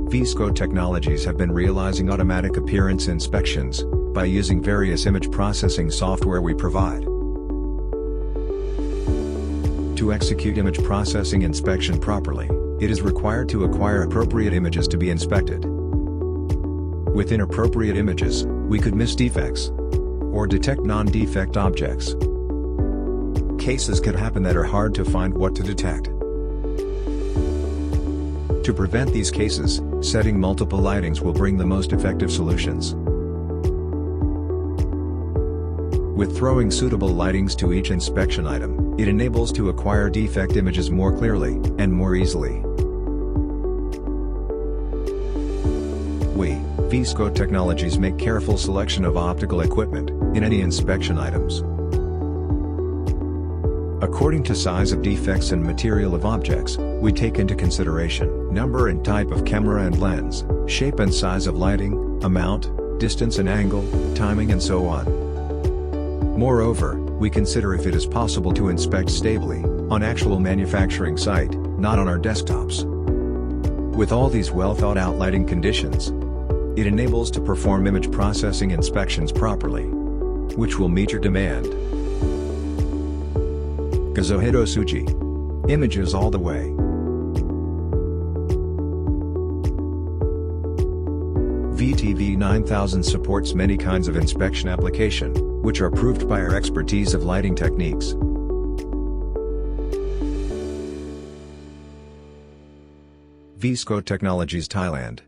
ViSCO Technologies have been realizing automatic appearance inspections by using various image processing software we provide. To execute image processing inspection properly, it is required to acquire appropriate images to be inspected. With inappropriate images, we could miss defects or detect non-defect objects. Cases could happen that are hard to find what to detect. To prevent these cases, setting multiple lightings will bring the most effective solutions. With throwing suitable lightings to each inspection item, it enables to acquire defect images more clearly and more easily. We, ViSCO Technologies, make careful selection of optical equipment in any inspection items. According to size of defects and material of objects, we take into consideration number and type of camera and lens, shape and size of lighting, amount, distance and angle, timing and so on. Moreover, we consider if it is possible to inspect stably on actual manufacturing site, not on our desktops. With all these well thought out lighting conditions, it enables to perform image processing inspections properly, which will meet your demand. Kazuhito Suji. Images all the way. VTV 9000 supports many kinds of inspection application, which are proved by our expertise of lighting techniques. ViSCO Technologies Thailand.